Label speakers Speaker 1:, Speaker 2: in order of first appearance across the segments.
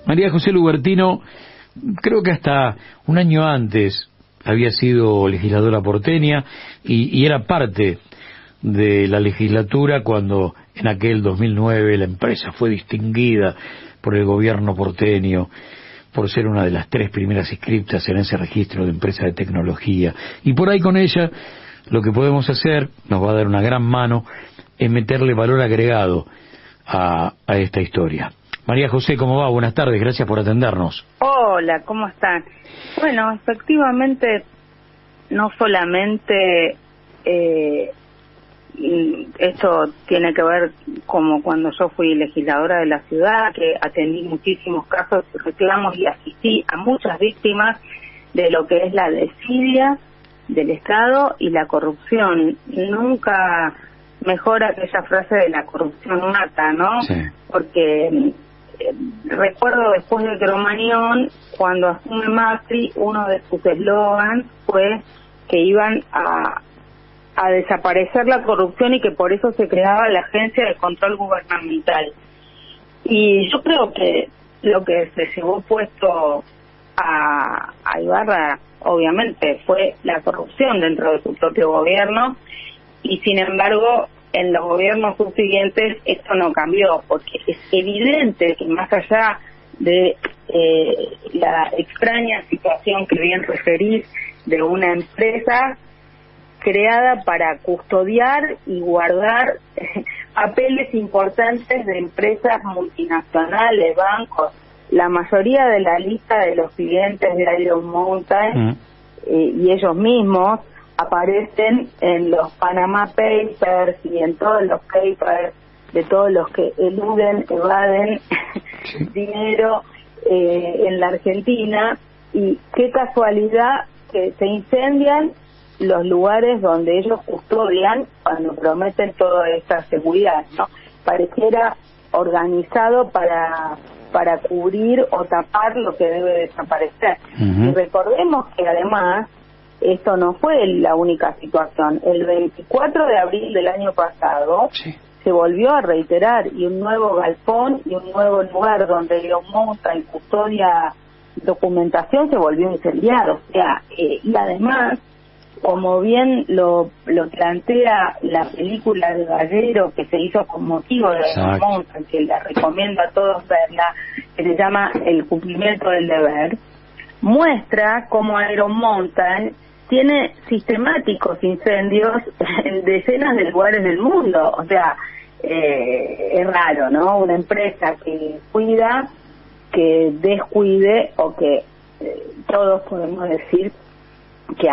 Speaker 1: María José Lubertino, creo que hasta un año antes había sido legisladora porteña y era parte de la legislatura cuando en aquel 2009 la empresa fue distinguida por el gobierno porteño por ser una de las 3 primeras inscriptas en ese registro de empresas de tecnología. Y por ahí con ella lo que podemos hacer, nos va a dar una gran mano, es meterle valor agregado a esta historia. María José, ¿cómo va? Buenas tardes, gracias por atendernos.
Speaker 2: Hola, ¿cómo están? Bueno, efectivamente, no solamente esto tiene que ver como cuando yo fui legisladora de la ciudad, que atendí muchísimos casos de reclamos y asistí a muchas víctimas de lo que es la desidia del Estado y la corrupción. Nunca mejora aquella frase de la corrupción mata, ¿no?
Speaker 1: Sí.
Speaker 2: Porque recuerdo después de Cromañón, cuando asume Macri, uno de sus eslogans fue que iban a desaparecer la corrupción y que por eso se creaba la Agencia de Control Gubernamental. Y yo creo que lo que se llevó puesto a Ibarra, obviamente, fue la corrupción dentro de su propio gobierno, y sin embargo, en los gobiernos subsiguientes esto no cambió, porque es evidente que más allá de la extraña situación que bien referís de una empresa creada para custodiar y guardar papeles importantes de empresas multinacionales, bancos, la mayoría de la lista de los clientes de Iron Mountain y ellos mismos aparecen en los Panama Papers y en todos los papers de todos los que eluden, evaden dinero en la Argentina. Y qué casualidad que se incendian los lugares donde ellos custodian cuando prometen toda esta seguridad, ¿no? Pareciera organizado para cubrir o tapar lo que debe desaparecer. Y recordemos que además esto no fue la única situación. El 24 de abril del año pasado se volvió a reiterar, y un nuevo galpón y un nuevo lugar donde Iron Mountain custodia documentación se volvió incendiado. O sea, y además, como bien lo plantea la película de Gallero que se hizo con motivo de Iron Mountain, que la recomiendo a todos verla, que se llama El cumplimiento del deber, muestra cómo Iron Mountain tiene sistemáticos incendios en decenas de lugares del mundo. O sea, es raro, ¿no? Una empresa que cuida, que descuide, o que todos podemos decir que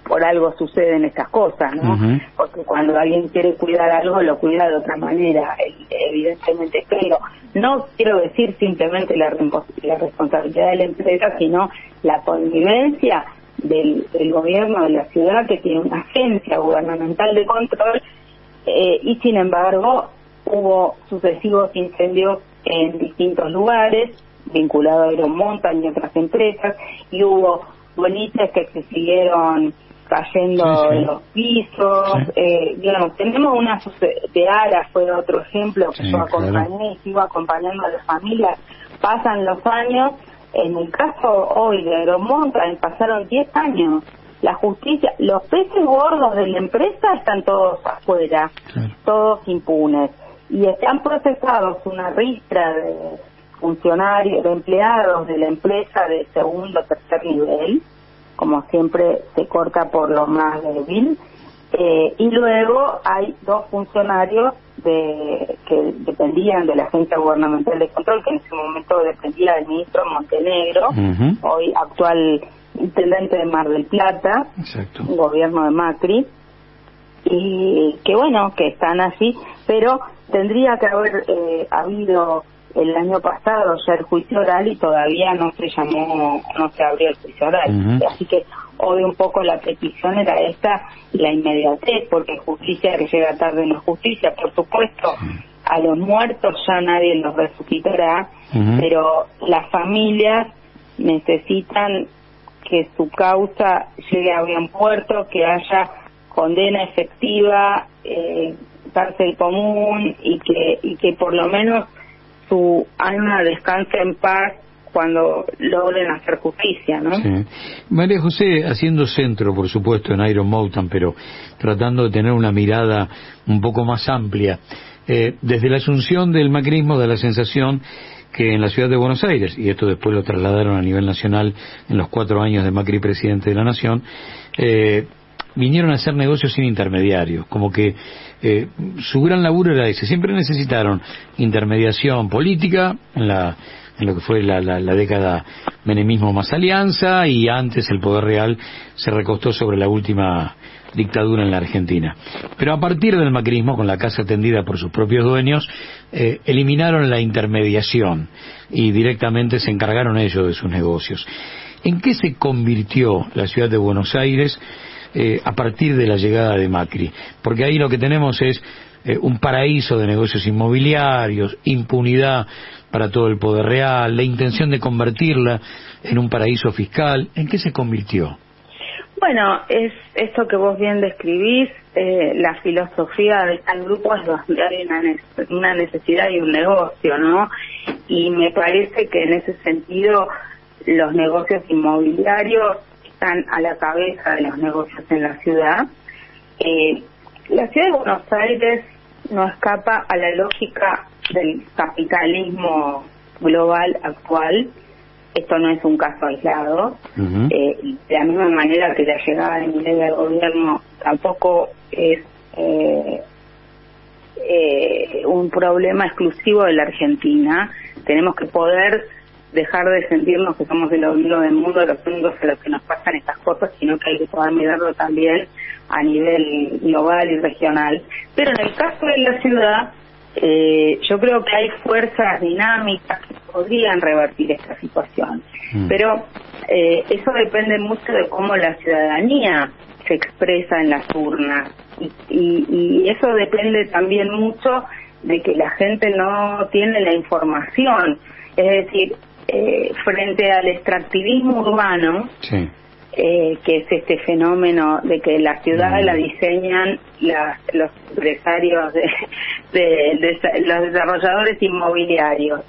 Speaker 2: por algo suceden estas cosas, ¿no? Porque cuando alguien quiere cuidar algo, lo cuida de otra manera, evidentemente. Pero no quiero decir simplemente la responsabilidad de la empresa, sino la connivencia del gobierno de la ciudad, que tiene una agencia gubernamental de control, y sin embargo hubo sucesivos incendios en distintos lugares vinculados a Iron Mountain y otras empresas, y hubo boliches que se siguieron cayendo en los pisos. Digamos, tenemos una de Ara, fue otro ejemplo que yo acompañé y sigo acompañando a las familias. Pasan los años. En el caso hoy de Iron Mountain pasaron 10 años. La justicia, los peces gordos de la empresa están todos afuera, todos impunes, y están procesados una ristra de funcionarios, de empleados de la empresa de segundo o tercer nivel, como siempre se corta por lo más débil, y luego hay 2 funcionarios que dependían de la Agencia Gubernamental de Control, que en ese momento dependía del ministro Montenegro, hoy actual intendente de Mar del Plata, gobierno de Macri, y que bueno, que están allí, pero tendría que haber habido el año pasado ya el juicio oral y todavía no se abrió el juicio oral. Así que hoy un poco la petición era esta, la inmediatez, porque justicia que llega tarde no es justicia. Por supuesto, a los muertos ya nadie los resucitará, pero las familias necesitan que su causa llegue a buen puerto, que haya condena efectiva, cárcel común, y que por lo menos su alma descanse en paz cuando logren hacer justicia, ¿no?
Speaker 1: Sí. María José, haciendo centro, por supuesto, en Iron Mountain, pero tratando de tener una mirada un poco más amplia, desde la asunción del macrismo da la sensación que en la ciudad de Buenos Aires, y esto después lo trasladaron a nivel nacional en los 4 años de Macri presidente de la Nación, vinieron a hacer negocios sin intermediarios, como que su gran laburo era ese. Siempre necesitaron intermediación política en lo que fue la década menemismo más alianza, y antes el poder real se recostó sobre la última dictadura en la Argentina. Pero a partir del macrismo, con la casa atendida por sus propios dueños, eliminaron la intermediación y directamente se encargaron ellos de sus negocios. ¿En qué se convirtió la ciudad de Buenos Aires a partir de la llegada de Macri? Porque ahí lo que tenemos es un paraíso de negocios inmobiliarios, impunidad para todo el poder real, la intención de convertirla en un paraíso fiscal. ¿En qué se convirtió?
Speaker 2: Bueno, es esto que vos bien describís, la filosofía de tal grupo es donde hay una necesidad y un negocio, ¿no? Y me parece que en ese sentido los negocios inmobiliarios están a la cabeza de los negocios en la ciudad. La ciudad de Buenos Aires no escapa a la lógica del capitalismo global actual. Esto no es un caso aislado. De la misma manera que la llegada de Milei al gobierno tampoco es un problema exclusivo de la Argentina. Tenemos que poder dejar de sentirnos que somos el ombligo del mundo, los únicos a los que nos pasan estas cosas, sino que hay que poder mirarlo también a nivel global y regional. Pero en el caso de la ciudad, yo creo que hay fuerzas dinámicas que podrían revertir esta situación. Pero eso depende mucho de cómo la ciudadanía se expresa en las urnas. Y eso depende también mucho de que la gente no tiene la información. Es decir, frente al extractivismo urbano, sí, que es este fenómeno de que la ciudad la diseñan los empresarios los desarrolladores inmobiliarios,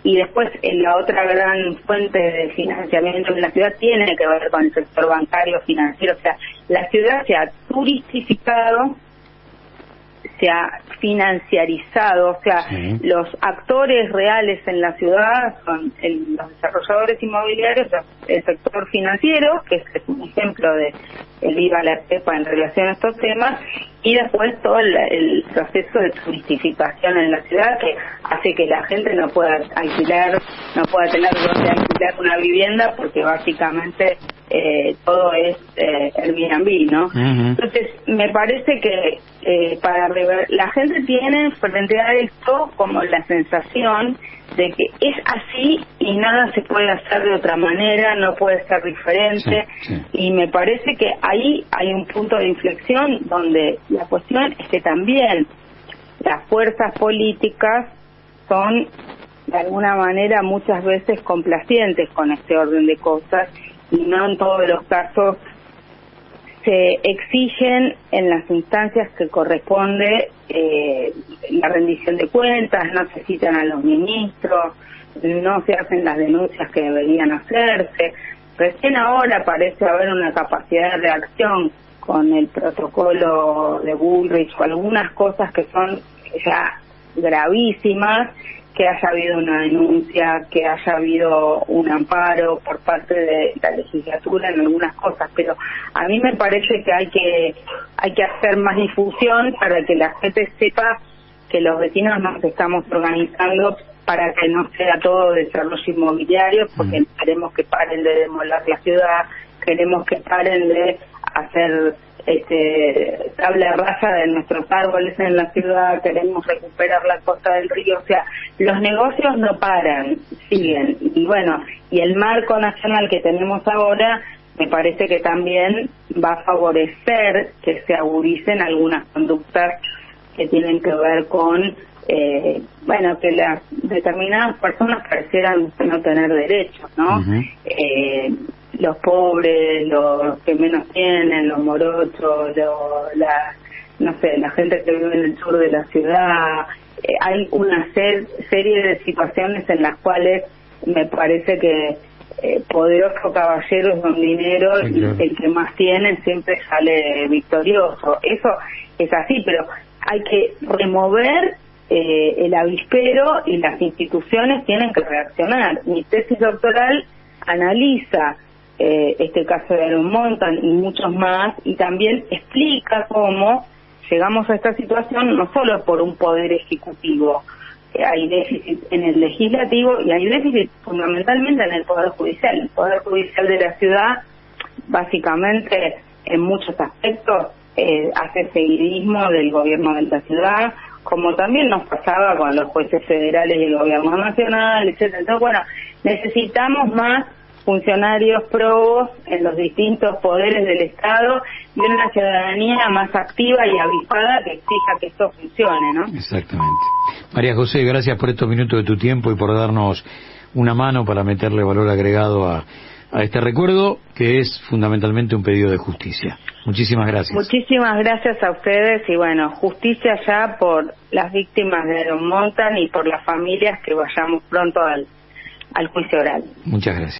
Speaker 2: y después la otra gran fuente de financiamiento de la ciudad tiene que ver con el sector bancario financiero. O sea, la ciudad se ha turistificado, se ha financiarizado, o sea, sí, los actores reales en la ciudad son los desarrolladores inmobiliarios, el sector financiero, que es un ejemplo de el IVA a la cepa en relación a estos temas, y después todo el proceso de turistificación en la ciudad, que hace que la gente no pueda alquilar, no pueda tener donde alquilar una vivienda, porque básicamente todo es Airbnb, ¿no? Entonces, me parece que la gente tiene frente a esto como la sensación de que es así y nada se puede hacer de otra manera, no puede ser diferente, sí, sí. Y me parece que ahí hay un punto de inflexión donde la cuestión es que también las fuerzas políticas son de alguna manera muchas veces complacientes con este orden de cosas, y no en todos los casos se exigen en las instancias que corresponde la rendición de cuentas, no se citan a los ministros, no se hacen las denuncias que deberían hacerse. Recién ahora parece haber una capacidad de reacción con el protocolo de Bullrich o algunas cosas que son ya gravísimas, que haya habido una denuncia, que haya habido un amparo por parte de la legislatura en algunas cosas, pero a mí me parece que hay que hacer más difusión para que la gente sepa que los vecinos nos estamos organizando para que no sea todo desarrollo inmobiliario, porque queremos que paren de demoler la ciudad, queremos que paren de hacer tabla rasa de nuestros árboles en la ciudad, queremos recuperar la costa del río. O sea, los negocios no paran, siguen. Y bueno, y el marco nacional que tenemos ahora me parece que también va a favorecer que se agudicen algunas conductas que tienen que ver con que las determinadas personas parecieran no tener derechos, ¿no? Los pobres, los que menos tienen, los morochos, la gente que vive en el sur de la ciudad, hay una serie de situaciones en las cuales me parece que poderoso caballero es don dinero,
Speaker 1: sí, claro.
Speaker 2: Y el que más tiene siempre sale victorioso. Eso es así, pero hay que remover el avispero y las instituciones tienen que reaccionar. Mi tesis doctoral analiza este caso de Aaron Montan y muchos más, y también explica cómo llegamos a esta situación no solo por un poder ejecutivo, hay déficit en el legislativo y hay déficit fundamentalmente en el poder judicial. El poder judicial de la ciudad básicamente en muchos aspectos hace seguidismo del gobierno de la ciudad, como también nos pasaba con los jueces federales y el gobierno nacional, etcétera. Entonces, bueno, necesitamos más funcionarios probos en los distintos poderes del Estado y una ciudadanía más activa y avispada que exija que esto funcione, ¿no?
Speaker 1: Exactamente. María José, gracias por estos minutos de tu tiempo y por darnos una mano para meterle valor agregado a este recuerdo, que es fundamentalmente un pedido de justicia. Muchísimas gracias.
Speaker 2: Muchísimas gracias a ustedes y bueno, justicia ya por las víctimas de Aaron Montan y por las familias, que vayamos pronto al juicio oral.
Speaker 1: Muchas gracias.